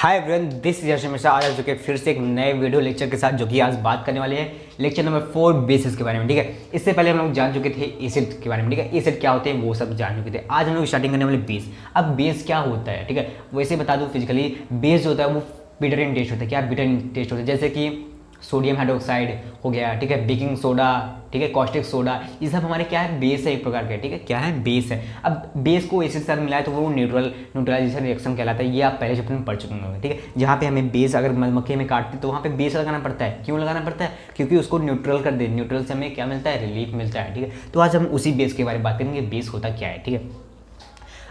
Hi everyone, this is यश मिश्रा। आज आ चुके फिर से एक नए वीडियो लेक्चर के साथ, जो कि आज बात करने वाले हैं लेक्चर नंबर 4 बेसिस के बारे में। ठीक है, इससे पहले हम लोग जान चुके थे एसिड के बारे में। ठीक है, एसिड क्या होते हैं वो सब जान चुके थे। आज हम लोग स्टार्टिंग करने वाले बेस। अब बेस क्या होता है, ठीक है, वैसे बता दूं फिजिकली बेस जो होता है वो बिटर इन टेस्ट होता है। क्या बिटर इन टेस्ट होता है? जैसे कि सोडियम हाइड्रोक्साइड हो गया, ठीक है, बेकिंग सोडा, ठीक है, कॉस्टिक सोडा, ये सब हमारे क्या है, बेस है एक प्रकार का। ठीक है, क्या है, बेस है। अब बेस को एसिड के साथ मिलाए तो वो न्यूट्रलाइजेशन रिएक्शन कहलाता है। ये आप पहले चैप्टर में पढ़ चुके होंगे। ठीक है, जहाँ पे हमें बेस अगर मक्खी में काटते तो वहाँ पे बेस लगाना पड़ता है। क्यों लगाना पड़ता है? क्योंकि उसको न्यूट्रल कर दे। न्यूट्रल से हमें क्या मिलता है, रिलीफ मिलता है। ठीक है, तो आज हम उसी बेस के बारे में बात करेंगे, बेस होता क्या है। ठीक है,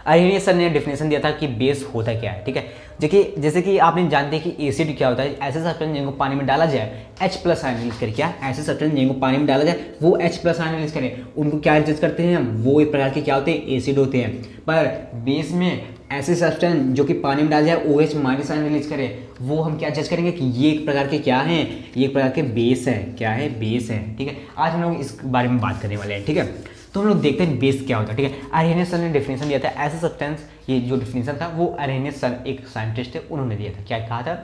आर्हेनियस सर ने डेफिनेशन दिया था कि बेस होता क्या है। ठीक है, देखिए जैसे कि आपने जानते हैं कि एसिड क्या होता है, ऐसे सब्सटेंस जिनको पानी में डाला जाए H प्लस आयन रिलीज करे। क्या ऐसे सब्सटेंस जिनको पानी में डाला जाए वो H प्लस आयन रिलीज करें, उनको क्या जज करते हैं हम, वो एक प्रकार के क्या होते हैं, एसिड होते हैं। पर बेस में ऐसे सब्सटेंस जो कि पानी में डाला जाए OH माइनस आयन रिलीज करे, वो हम क्या जज करेंगे कि ये एक प्रकार के क्या हैं, ये एक प्रकार के बेस है। क्या है, बेस है। ठीक है, आज हम लोग इस बारे में बात करने वाले हैं। ठीक है, तो हम लोग देखते हैं बेस क्या होता है। ठीक है, आर्हेनियस सर ने डेफिनेशन दिया था ऐसे सब्सटेंस, ये जो डेफिनेशन था वो आर्हेनियस सर एक साइंटिस्ट थे, उन्होंने दिया था। क्या कहा था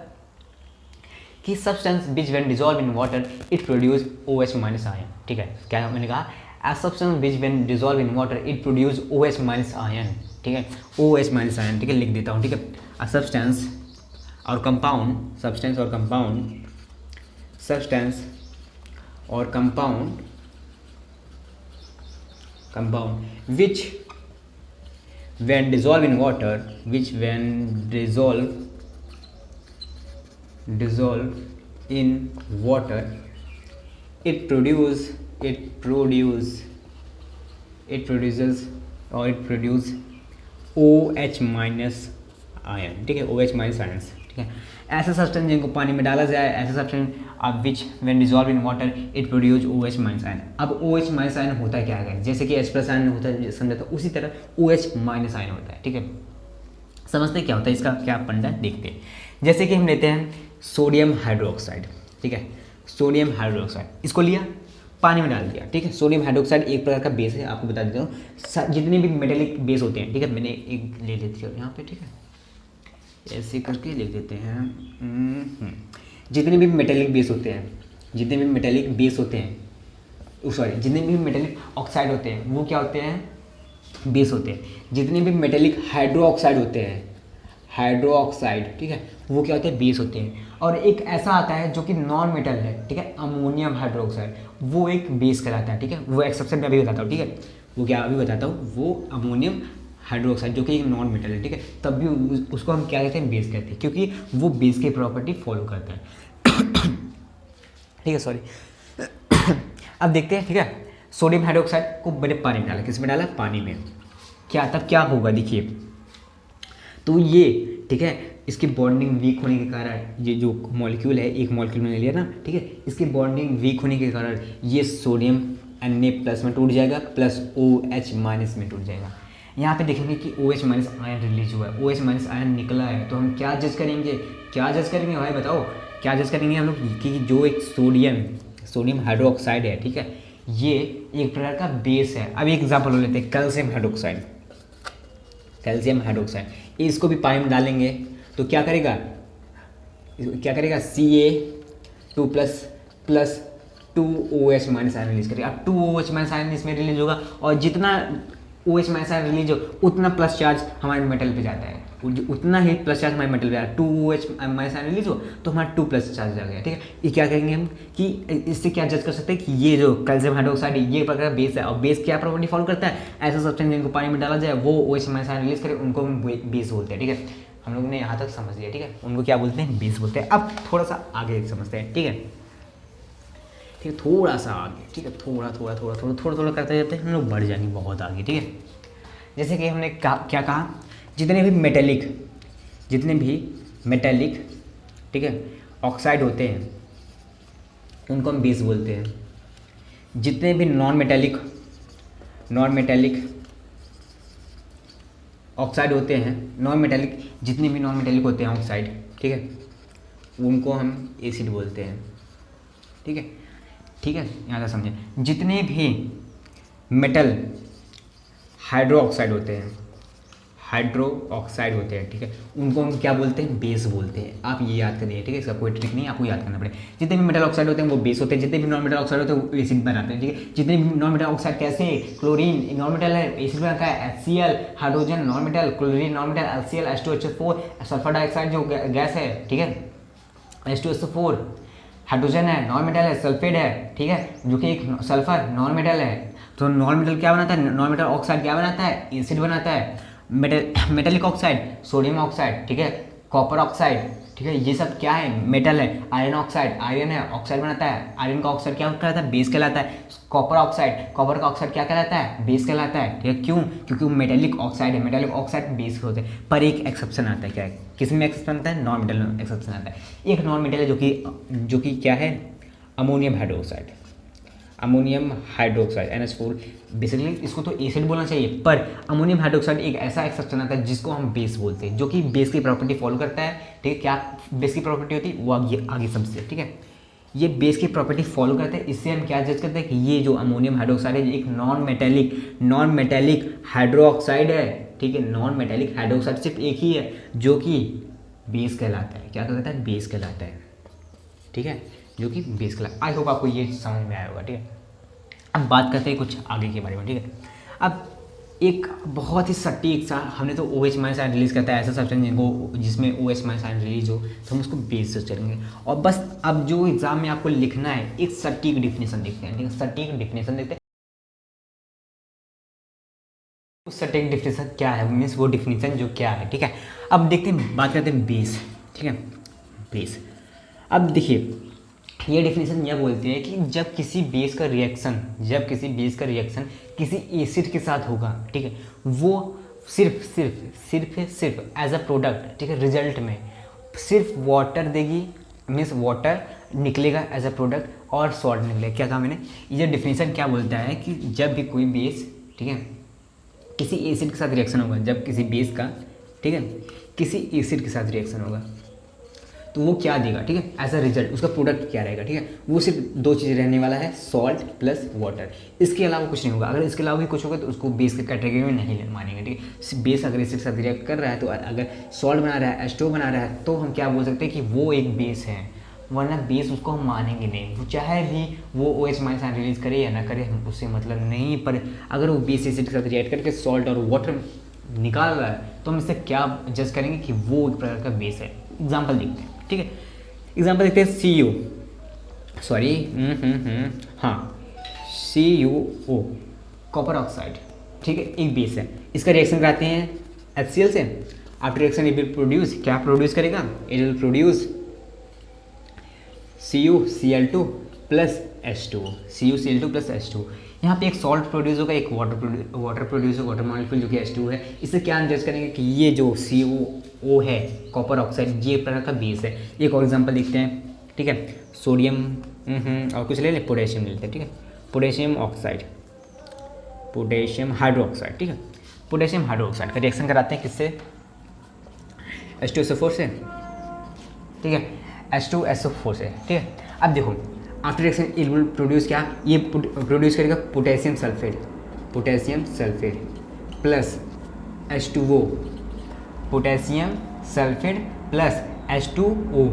कि substance which when dissolve in water it produce OH minus ion. ठीक है, क्या मैंने कहा, a substance which when dissolve in water it produce OH minus ion. ठीक है, OH माइनस आयन। ठीक है, लिख देता हूँ। ठीक है, अ सब्सटेंस और कंपाउंड, सब्सटेंस और कंपाउंड, सब्सटेंस और compound, compound which when dissolve in water, which when dissolve in water it produces OH minus ion. ठीक है, OH माइनस आयन्स। ठीक है, ऐसे सब्सटेंस जिनको पानी में डाला जाए, ऐसे substance which when dissolve in water it produce OH minus ion. अब OH माइनस आयन होता क्या है, जैसे कि H प्लस आयन होता है समझा, तो उसी तरह OH माइनस आयन होता है। ठीक है, समझते क्या होता है, इसका क्या पंडा देखते हैं। जैसे कि हम लेते हैं सोडियम हाइड्रोक्साइड। ठीक है, सोडियम हाइड्रोक्साइड, इसको लिया, पानी में डाल दिया। ठीक है, सोडियम हाइड्रोक्साइड एक प्रकार का बेस है, आपको बता देता हूँ। जितने भी मेटेलिक बेस होते हैं, ठीक है, मैंने एक ले लेती हूँ यहाँ पे। ठीक है, ऐसे करके लिख देते हैं। जितने भी मेटेलिक बेस होते हैं, जितने भी मेटेलिक बेस होते हैं, सॉरी, जितने भी मेटेलिक ऑक्साइड होते हैं वो क्या होते हैं, बेस होते हैं। जितने भी मेटेलिक हाइड्रो ऑक्साइड होते हैं, हाइड्रो ऑक्साइड, ठीक है, वो क्या होते हैं, बेस होते हैं। और एक ऐसा आता है जो कि नॉन मेटल है, ठीक है, अमोनियम हाइड्रोक्साइड, वो एक बेस कहलाता है। ठीक है, वो एक्सेप्शन मैं अभी बताता हूँ। ठीक है, वो क्या अभी बताता हूँ, वो अमोनियम हाइड्रोक्साइड जो कि एक नॉन मेटल है। ठीक है, तब भी उसको हम क्या कहते हैं, बेस कहते हैं, क्योंकि वो बेस की प्रॉपर्टी फॉलो करता है। ठीक है, सॉरी। अब देखते हैं। ठीक है, सोडियम हाइड्रोक्साइड को मैंने पानी में डाला, किस में डाला, पानी में। क्या तब क्या होगा, देखिए, तो ये, ठीक है, इसकी बॉन्डिंग वीक होने के कारण, ये जो मॉलिक्यूल है, एक मॉलिक्यूल मैंने लिया ना, ठीक है, इसकी बॉन्डिंग वीक होने के कारण ये सोडियम Na प्लस में टूट जाएगा, प्लस OH माइनस में टूट जाएगा। यहाँ पे देखेंगे कि OH माइनस आयन रिलीज हुआ है, OH माइनस आयन निकला है, तो हम क्या जज करेंगे, क्या जज करेंगे भाई बताओ, क्या जज करेंगे हम लोग कि जो एक सोडियम हाइड्रोक्साइड है, ठीक है, ये एक प्रकार का बेस है। अब एक एग्जाम्पल हो लेते हैं, कैल्शियम हाइड्रोक्साइड। कैल्शियम हाइड्रोक्साइड, इसको भी पानी में डालेंगे तो क्या करेगा, Ca2 plus 2OH minus ion release करेगा। अब 2OH माइनस आयन इसमें रिलीज होगा, और जितना OH माइनस आयन रिलीज हो उतना प्लस चार्ज हमारे मेटल पे जाता है, उतना ही प्लस चार्ज हमारे मेटल पे आता है। 2OH माइनस आयन रिलीज हो तो हमारा 2 प्लस चार्ज आ गया। ठीक है, ये क्या करेंगे हम कि इससे क्या जज कर सकते हैं कि ये जो कैल्शियम हाइड्रोक्साइड ये प्रकार बेस है, और बेस क्या प्रॉपर्टी फॉलो करता है, ऐसा सब्सटेंस जिनको पानी में डाला जाए वो OH माइनस आयन रिलीज करे, उनको हम बेस बोलते हैं। ठीक है, हम लोग ने यहाँ तक समझ लिया। ठीक है, उनको क्या बोलते हैं, बेस बोलते हैं। अब थोड़ा सा आगे समझते हैं। ठीक है, ठीक है, थोड़ा सा आगे। ठीक है, थोड़ा करते जाते हैं हम लोग, बढ़ जाएंगे बहुत आगे। ठीक है, जैसे कि हमने क्या कहा, जितने भी मेटेलिक, ठीक है, ऑक्साइड होते हैं उनको हम बेस बोलते हैं। जितने भी नॉन मेटेलिक ऑक्साइड होते हैं, जितने भी नॉन मेटेलिक होते हैं ऑक्साइड, ठीक है, उनको हम एसिड बोलते हैं। ठीक है, यहाँ से समझें। जितने भी मेटल हाइड्रो ऑक्साइड होते हैं, हाइड्रो ऑक्साइड होते हैं, ठीक है, उनको हम क्या बोलते हैं, बेस बोलते हैं। आप ये याद करिए, ठीक है, इसका कोई ट्रिक नहीं, आपको याद करना पड़ेगा। जितने भी मेटल ऑक्साइड होते हैं वो बेस होते हैं, जितने भी नॉन मेटल ऑक्साइड होते हैं वो एसिड बनाते हैं, ठीक है। जितने भी नॉन मेटल ऑक्साइड कैसे, क्लोरीन नॉन मेटल है, एसिड बनाता है, HCl hydrogen non metal, chlorine non metal, HCl H2SO4, sulphur dioxide जो गैस है, ठीक है, H2SO4 हाइड्रोजन है, नॉन मेटल है, सल्फेट है, ठीक है, जो कि एक सल्फर नॉन मेटल है। तो नॉन मेटल क्या बनाता है, नॉन मेटल ऑक्साइड क्या बनाता है, एसिड बनाता है। मेटेलिक ऑक्साइड सोडियम ऑक्साइड, ठीक है, कॉपर ऑक्साइड, ठीक है, ये सब क्या है, मेटल है। आयरन ऑक्साइड, आयरन है, ऑक्साइड बनाता है, आयरन का ऑक्साइड क्या कहलाता है, बेस कहलाता है। कॉपर ऑक्साइड, कॉपर का ऑक्साइड क्या कहलाता है, बेस कहलाता है, ठीक है। क्यों, क्योंकि वो मेटेलिक ऑक्साइड है, मेटेलिक ऑक्साइड बेस होते हैं। पर एक एक्सेप्शन आता है, क्या है, किस में एक्सेप्शन आता है, नॉन मेटल एक्सेप्शन आता है। एक नॉन मेटल है जो कि क्या है, ammonium hydroxide, ammonium hydroxide NH4। Basically इसको तो एसिड बोलना चाहिए, पर अमोनियम हाइड्रोक्साइड एक ऐसा एक्सेप्शन आता है जिसको हम बेस बोलते हैं, जो कि बेस की प्रॉपर्टी फॉलो करता है, ठीक है। क्या बेस की प्रॉपर्टी होती है, वो आगे सबसे, ठीक है, ये बेस की प्रॉपर्टी फॉलो करते हैं। इससे हम क्या जज करते हैं कि ये जो अमोनियम हाइड्रोक्साइड है एक नॉन मेटेलिक हाइड्रोक्साइड है, ठीक है। नॉन मेटेलिक हाइड्रोक्साइड सिर्फ एक ही है जो कि बेस कहलाता है। क्या कहलाता है, बेस कहलाता है, ठीक है, जो कि बेस कहलाता है। आई होप आपको ये समझ में आया होगा, ठीक है। अब बात करते हैं कुछ आगे के बारे में, ठीक है। अब एक बहुत ही सटीक सा, हमने तो OH माइनस आयन रिलीज करता है, ऐसा सब्सटेंस जिनको जिसमें OH माइनस आयन रिलीज हो, तो हम उसको बेस से चलेंगे। और बस अब जो एग्जाम में आपको लिखना है, एक सटीक डिफिनेशन देखते हैं, ठीक है, सटीक डिफिनेशन देखते हैं। उस सटीक डिफिनेशन क्या है, मीन्स वो डिफिनेशन जो क्या है, ठीक है। अब देखते हैं, बात करते हैं बेस, ठीक है, बेस। अब देखिए, ये डिफिनेशन यह बोलती है कि जब किसी बेस का रिएक्शन किसी एसिड के साथ होगा, ठीक है, वो सिर्फ एज अ प्रोडक्ट, ठीक है, रिजल्ट में सिर्फ वाटर देगी, मीन्स वाटर निकलेगा एज अ प्रोडक्ट और सॉल्ट निकलेगा। क्या कहा मैंने, ये डिफिनेशन क्या बोलता है कि जब भी कोई बेस, ठीक है, किसी एसिड के साथ रिएक्शन होगा, जब किसी बेस का, ठीक है, किसी एसिड के साथ रिएक्शन होगा, तो वो क्या देगा, ठीक है, एज अ रिजल्ट उसका प्रोडक्ट क्या रहेगा, ठीक है। वो सिर्फ दो चीज़ें रहने वाला है, सॉल्ट प्लस वाटर, इसके अलावा कुछ नहीं होगा। अगर इसके अलावा भी कुछ होगा तो उसको बेस के कैटेगरी में नहीं मानेंगे, ठीक है। बेस अगर एसिड के साथ रिएक्ट कर रहा है, तो अगर सॉल्ट बना रहा है, H2O बना रहा है, तो हम क्या बोल सकते हैं कि वो एक बेस है, वरना बेस उसको हम मानेंगे नहीं। वो चाहे भी वो OH माइनस आयन रिलीज करे या ना करे, हम उससे मतलब नहीं। पर अगर वो बेस एसिड के साथ रिएक्ट करके सॉल्ट और वाटर निकाल रहा है, तो हम इससे क्या जज करेंगे कि वो एक प्रकार का बेस है। एग्जाम्पल देखते हैं, ठीक है, एग्जाम्पल देखते हैं, CuO कॉपर ऑक्साइड, ठीक है, एक बेस है। इसका रिएक्शन कराते हैं HCl से। After reaction it will produce, क्या प्रोड्यूस करेगा, it will produce CuCl2 plus H2O, CuCl2 plus H2O। यहाँ पे एक सॉल्ट प्रोड्यूस होगा, एक वाटर प्रोड्यूस होगा, वाटर मॉलिक्यूल जो कि H2O है। इससे क्या जज करेंगे कि ये जो CuO है कॉपर ऑक्साइड, ये एक प्रकार का बेस है। एक और एग्जांपल देखते हैं, ठीक है, सोडियम और कुछ ले लें, पोटेशियम ले लेते हैं, ठीक है, पोटेशियम हाइड्रोक्साइड, ठीक है, पोटेशियम हाइड्रोक्साइड का रिएक्शन कराते हैं किससे, H2SO4 से, ठीक है, H2SO4 से, ठीक है। अब देखो, after reaction it will produce क्या, ये प्रोड्यूस करेगा potassium sulphate plus H2O, potassium sulphate plus H2O,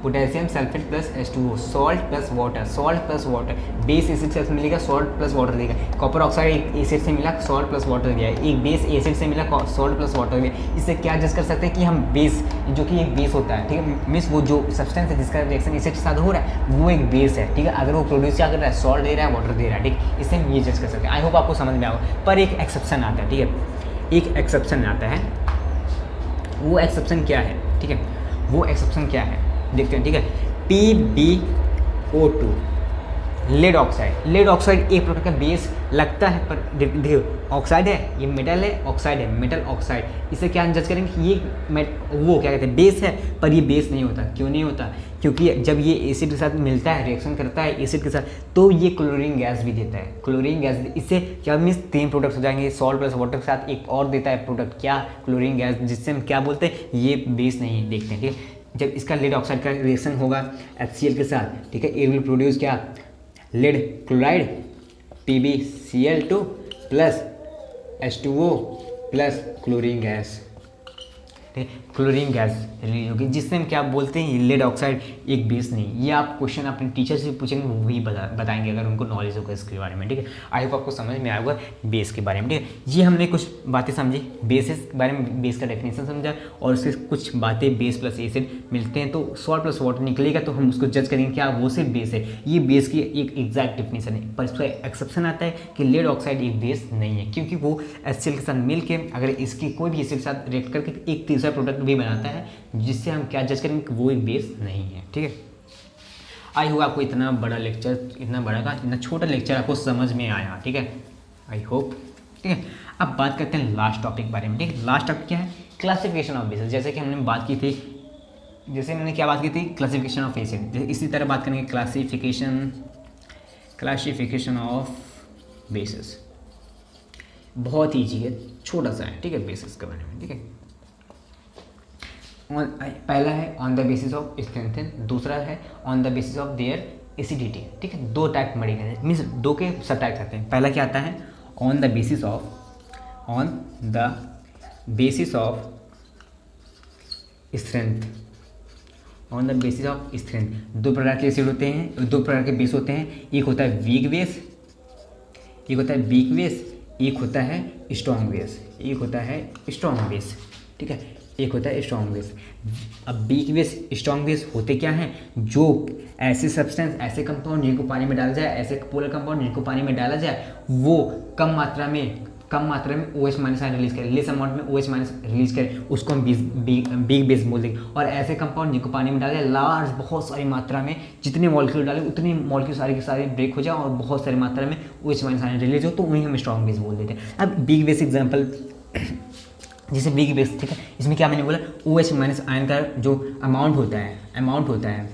potassium sulphate plus H2O, salt plus water, base acid से मिलेगा, सॉल्ट प्लस वाटर देगा। कॉपर ऑक्साइड एक एसिड से मिला, सॉल्ट प्लस वाटर दिया है, एक बेस एसिड से मिला, सॉल्ट प्लस वाटर दिया। इससे क्या जज कर सकते हैं कि हम बेस, जो कि एक बेस होता है, ठीक है, मीन्स वो जो सब्सटेंस है जिसका रिएक्शन एसिड के साथ हो रहा है वो एक बेस है, ठीक है। अगर वो प्रोड्यूस क्या कर रहा है, सॉल्ट दे रहा है, वाटर दे रहा है, ठीक, इससे हम ये जज कर सकते हैं। आई होप आपको समझ में आएगा। पर एक एक्सेप्शन आता है, ठीक है, एक एक्सेप्शन आता है। वो एक्सेप्शन क्या है, ठीक है, वो एक्सेप्शन क्या है देखते हैं, ठीक है। PbO2 लेड ऑक्साइड एक प्रकार का बेस लगता है, पर देखिए ऑक्साइड है, ये मेटल है, ऑक्साइड है, मेटल ऑक्साइड। इसे क्या जज करेंगे कि ये वो क्या कहते हैं, बेस है, पर ये बेस नहीं होता। क्यों नहीं होता, क्योंकि जब ये एसिड के साथ मिलता है, रिएक्शन करता है एसिड के साथ, तो ये क्लोरीन गैस भी देता है, क्लोरीन गैस। इससे क्या मीन्स 3 प्रोडक्ट्स हो जाएंगे, सॉल्ट प्लस वाटर के साथ एक और देता है प्रोडक्ट, क्या, क्लोरीन गैस, जिससे हम क्या बोलते हैं, ये बेस नहीं देखते हैं, ठीक है। जब इसका लेड ऑक्साइड का रिएक्शन होगा HCl के साथ, ठीक है, इट विल प्रोड्यूस क्या, lead chloride PbCl2 plus H2O plus chlorine gas, ठीक है, क्लोरीन गैस रिलीज होगी, जिससे हम क्या बोलते हैं, लेड ऑक्साइड एक बेस नहीं। ये आप क्वेश्चन अपने टीचर से पूछेंगे, वो वही बताएंगे अगर उनको नॉलेज होगा इसके बारे में। ठीक है, आई होप आपको समझ में आएगा बेस के बारे में। ठीक है, ये हमने कुछ बातें समझी बेसिस के बारे में, बेस का डेफिनेशन समझा, और उससे कुछ बातें बेस प्लस एसिड मिलते हैं तो सॉल्ट प्लस वाटर निकलेगा, तो हम उसको जज करेंगे क्या वो सिर्फ बेस है। ये बेस की एक एग्जैक्ट डेफिनेशन है, पर इसका एक्सेप्शन आता है कि लेड ऑक्साइड एक बेस नहीं है, क्योंकि वो HCl के साथ मिल के अगर इसकी कोई भी एसिड के साथ रिएक्ट करके एक तीसरा प्रोडक्ट भी बनाता है, जिससे हम क्या जज करेंगे कि वो एक बेस नहीं है। ठीक है, आई होप आपको इतना बड़ा लेक्चर, इतना छोटा लेक्चर आपको समझ में आया। ठीक है, आई होप। ठीक है, अब बात करते हैं लास्ट टॉपिक बारे में। ठीक है, लास्ट टॉपिक क्या है, क्लासिफिकेशन ऑफ बेसिस। जैसे कि हमने बात की थी, क्लासिफिकेशन ऑफ एसिड, इसी तरह बात करेंगे क्लासिफिकेशन ऑफ बेसिस। बहुत ईजी है, छोटा सा है। ठीक है, बेसिस के बारे में। ठीक है, पहला है on the basis of strength, दूसरा है on the basis of their acidity. ठीक है, दो टाइप मड़ी गए, मीन्स दो के सब टाइप्स आते हैं। पहला क्या आता है, on the basis of strength. On the basis of strength, दो प्रकार के एसिड होते हैं, दो प्रकार के बेस होते हैं। एक होता है वीक बेस, एक होता है स्ट्रॉन्ग बेस। ठीक है, एक होता है स्ट्रॉन्ग बेस। अब वीक बेस स्ट्रॉन्ग बेस होते क्या हैं, जो ऐसे सब्सटेंस, ऐसे कंपाउंड जिनको पानी में डाला जाए, ऐसे पोलर कंपाउंड जिनको पानी में डाला जाए, वो कम मात्रा में OH माइनस आयन रिलीज करें, लेस अमाउंट में OH माइनस रिलीज करें, उसको हम वीक बेस बोल देंगे। और ऐसे कंपाउंड जिनको पानी में डाला जाए लार्ज, बहुत सारी मात्रा में, जितने मॉलिक्यूल डालें उतनी मॉलिक्यूल सारे के सारे ब्रेक हो जाए और बहुत सारी मात्रा में OH माइनस आयन रिलीज हो, तो उन्हें हम स्ट्रॉन्ग बेस बोल देते हैं। अब वीक बेस एग्जाम्पल, जैसे वीक बेस, ठीक है, इसमें क्या मैंने बोला, OH माइनस आयन का जो अमाउंट होता है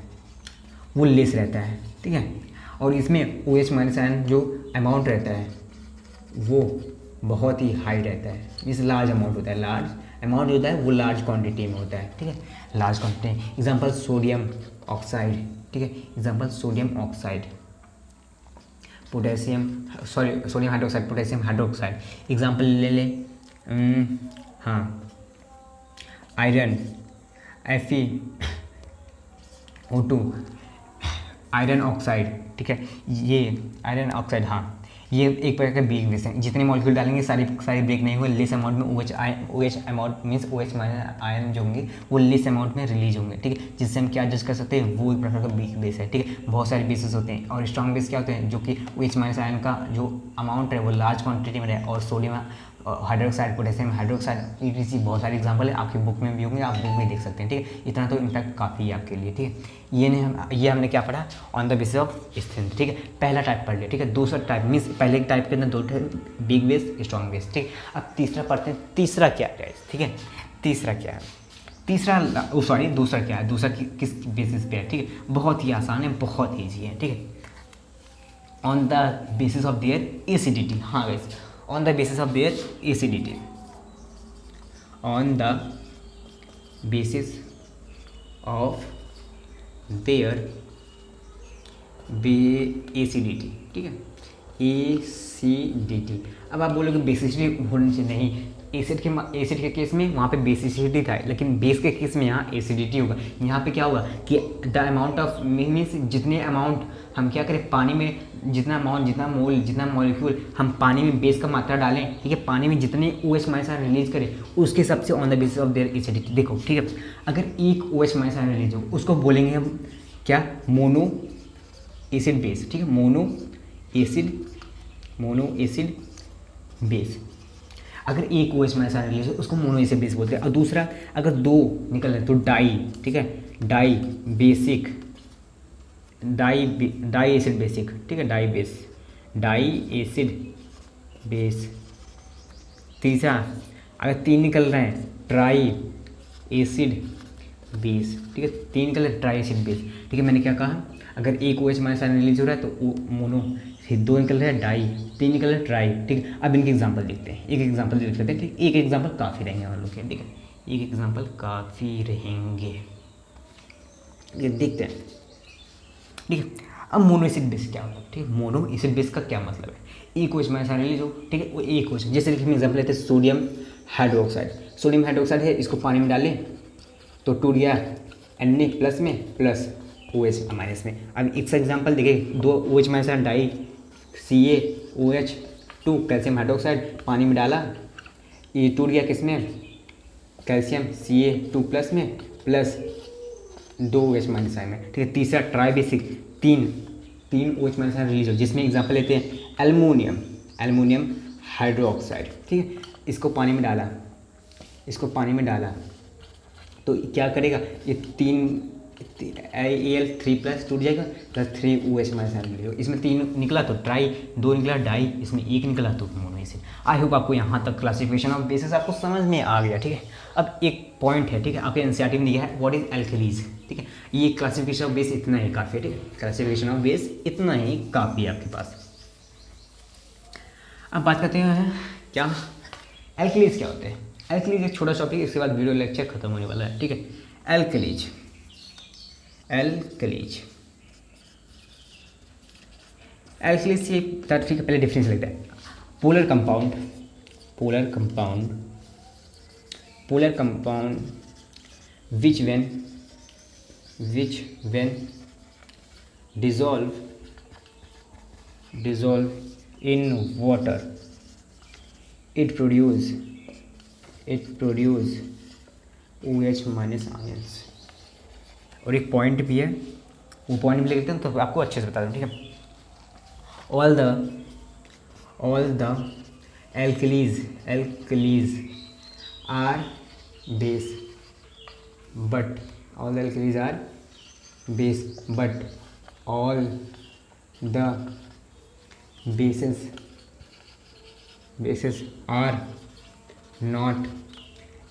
वो लेस रहता है। ठीक है, और इसमें OH माइनस आयन जो अमाउंट रहता है वो बहुत ही हाई रहता है, मीन्स लार्ज अमाउंट होता है। लार्ज अमाउंट होता है वो लार्ज क्वांटिटी में होता है। ठीक है, large quantity. Example sodium oxide. ठीक है, example sodium oxide, sodium hydroxide, potassium hydroxide. Example ले लें, हाँ, आयरन FeO2, आयरन ऑक्साइड। ठीक है, ये आयरन ऑक्साइड, हाँ, ये एक प्रकार का वीक बेस है। जितने मॉलिक्यूल डालेंगे सारी ब्रेक नहीं हुए, लेस अमाउंट में OH amount means OH minus ion जो होंगे वो लेस अमाउंट में रिलीज होंगे। ठीक है, जिससे हम क्या जज कर सकते हैं, वो एक प्रकार का वीक बेस है। ठीक है, बहुत सारे बेसिस होते हैं। और स्ट्रॉन्ग बेस क्या होते हैं, जो कि OH माइनस आयन का जो अमाउंट है वो लार्ज क्वान्टिटी में रहे, और sodium hydroxide, potassium hydroxide, ETC बहुत सारे एग्जाम्पल है, आपकी बुक में भी होंगे, आप बुक में देख सकते हैं। ठीक है, इतना तो इनफैक्ट काफ़ी है आपके लिए। ठीक है, ये हमने क्या पढ़ा, on the basis of strength. ठीक है, पहला टाइप पढ़ लिया। ठीक है, दूसरा टाइप मीन्स पहले के टाइप के अंदर दो type, weak base, strong base. ठीक है, अब तीसरा पढ़ते हैं, तीसरा क्या है। ठीक है, दूसरा क्या है, दूसरा किस बेसिस पे है। ठीक है, बहुत ही आसान है, बहुत ईजी है। ठीक है, on the basis of their acidity. हाँ guys, on the basis of their acidity, on the basis of their acidity। ठीक है, एसिडिटी। अब आप बोलोगे बेसिसिटी होनी चाहिए, नहीं, एसिड के केस में वहाँ पे बेसिसिटी था, लेकिन बेस के केस में यहाँ एसिडिटी होगा। यहाँ पे क्या होगा कि द अमाउंट ऑफ मीन्स जितने अमाउंट हम क्या करें, पानी में जितना मॉलिक्यूल हम पानी में बेस का मात्रा डालें, ठीक है, पानी में जितने OH माइनस आयन रिलीज करें उसके हिसाब से on the basis of their acidity. देखो, ठीक है, अगर एक OH माइनस आयन रिलीज हो उसको बोलेंगे हम क्या, मोनो एसिड बेस। ठीक है, मोनो एसिड बेस। अगर एक OH माइनस आयन रिलीज हो उसको मोनो एसिड बेस बोलते हैं। और दूसरा, अगर दो निकल रहे तो डाई। ठीक है, डाई एसिड बेसिक। ठीक है, डाई एसिड बेस। तीसरा, अगर तीन निकल रहे हैं, ट्राई एसिड बेस। ठीक है, तीन निकल रहे, ट्राई एसिड बेस। ठीक है, मैंने क्या कहा, अगर एक OH माइनस आयन रिलीज हो रहा है तो मोनो, फिर दो निकल रहे हैं डाई, तीन निकल रहे हैं ट्राई। ठीक है, अब इनके एग्जांपल देखते हैं, एक एग्जांपल देख लेते हैं। ठीक, एक एग्जांपल काफ़ी रहेंगे हम लोग के। ठीक है, एक एग्जांपल काफ़ी रहेंगे, ये देखते हैं। ठीक है, अब मोनो एसिड बेस क्या होता है। ठीक है, मोनो एसिड बेस का क्या मतलब है, एक OH माइनस आयन रिलीज हो, ठीक है, वो एक OH, जैसे कि हम एग्जांपल लेते हैं हाइड्रोक्साइड, सोडियम हाइड्रोक्साइड है, इसको पानी में डालें तो टूट गया Na प्लस में प्लस OH माइनस में। अब एक एग्जाम्पल देखिए, 2 OH minus di CaOH2 calcium hydroxide पानी में डाला, ये टूट गया किस में, कैल्शियम Ca2 प्लस में प्लस 2 OH माइनस में, ठीक है। तीसरा ट्राई बेसिक, तीन OH माइनस रिलीज हो, जिसमें एग्जाम्पल लेते हैं एल्युमिनियम हाइड्रोक्साइड, ठीक है। इसको पानी में डाला तो क्या करेगा, ये 3Al3 प्लस टूट जाएगा प्लस 3 OH माइनस रिलीज हो, इसमें 3 निकला तो ट्राई, 2 निकला डाई, इसमें 1 निकला तो मोनो एसिड। आई होप आपको यहाँ तक क्लासिफिकेशन ऑफ बेसिस आपको समझ में आ गया, ठीक है। अब एक पॉइंट है, ठीक है, आपके एनसीईआरटी में दिया है व्हाट इज एल्कलीज, ठीक है। ये क्लासिफिकेशन ऑफ बेस इतना ही काफ़ी है, ठीक है, क्लासिफिकेशन ऑफ बेस इतना ही काफ़ी है आपके पास। अब बात करते हैं क्या एल्कलीज क्या होते हैं। एल्कलीज एक छोटा टॉपिक, इसके बाद वीडियो लेक्चर खत्म होने वाला है, ठीक है। एल्कलीज से ठीक है, पहले डिफरेंस लगता है। Polar compound which when dissolve in water it produce OH minus ions. और एक पॉइंट भी है, वो पॉइंट भी लिखते हैं तो आपको अच्छे से बता दूँ, ठीक है। all the alkalis are base but all the alkalis are base but all the bases are not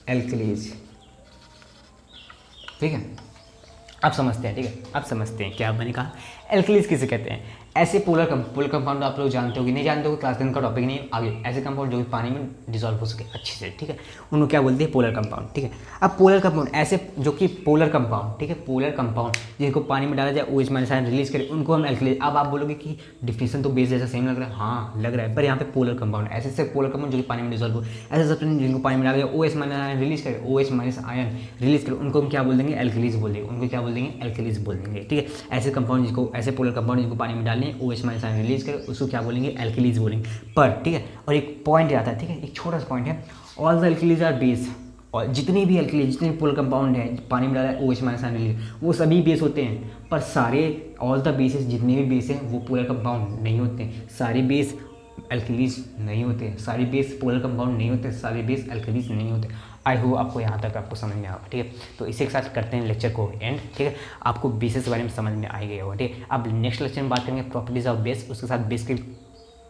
alkalis, ठीक है। आप समझते हैं, ठीक है, आप समझते हैं क्या मैंने कहा, एल्कलीज किसे कहते हैं। ऐसे पोलर कंपाउंड आप लोग जानते हो कि नहीं जानते हो, क्लास 10 का टॉपिक नहीं है, आगे ऐसे कंपाउंड जो कि पानी में डिसॉल्व हो सके अच्छे से, ठीक है, उनको क्या बोलते हैं, पोलर कंपाउंड, ठीक है। अब पोलर कंपाउंड ऐसे जो कि पोलर कंपाउंड, ठीक है, पोलर कंपाउंड जिनको पानी में डाला जाए OH माइनस आयन रिलीज करे, उनको हम एल्कलीज। अब आप बोलोगे कि डिफिनेशन तो बेस जैसा सेम लग रहा है, हाँ लग रहा है, पर यहाँ पे पोलर कंपाउंड ऐसे पोलर कंपाउंड जो कि पानी में डिसॉल्व हो, ऐसे सब्सटेंस जिनको पानी में डाला जाए OH माइनस आयन रिलीज करे, उनको हम क्या बोल देंगे, एल्कलीज बोल देंगे, उनको क्या बोल देंगे, एल्कलीज बोल देंगे, ठीक है। ऐसे कंपाउंड जिसको, ऐसे पोलर कंपाउंड जिनको पानी में डालने OH माइनस आयन रिलीज करे, उसको क्या बोलेंगे, एल्कलीज बोलेंगे। पर ठीक है, और एक पॉइंट आता है, ठीक है, एक छोटा सा पॉइंट है, all the alkalis are base, और जितने भी एल्कलीज, जितने भी पोलर कंपाउंड है पानी में डाला है OH माइनस आयन रिलीज, वो सभी बेस होते हैं, पर सारे ऑल द बेसेस जितने भी बेस हैं वो पोलर कंपाउंड नहीं होते, सारे बेस एल्कलीज नहीं होते, सारे बेस पोलर कंपाउंड नहीं होते, सारे बेस एल्कलीज नहीं होते। आई होप आपको यहाँ तक आपको समझ में आएगा, ठीक है। तो इसी के साथ करते हैं लेक्चर को एंड, ठीक है। आपको बेसिस के बारे में समझ में आ गया होगा, ठीक है। अब नेक्स्ट लेक्चर में बात करेंगे प्रॉपर्टीज ऑफ बेस, उसके साथ बेस की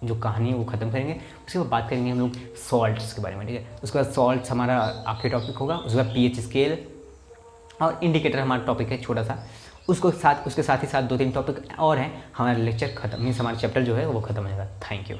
जो कहानी है वो खत्म करेंगे, उसके बाद बात करेंगे हम लोग सॉल्ट्स के बारे में, ठीक है। उसके बाद सॉल्ट्स हमारा आखिरी टॉपिक होगा, उसके बाद pH स्केल और इंडिकेटर हमारा टॉपिक है छोटा सा, उसके साथ ही साथ 2-3 टॉपिक और हैं, हमारा लेक्चर खत्म मीन्स हमारा चैप्टर जो है वो खत्म हो जाएगा। Thank you.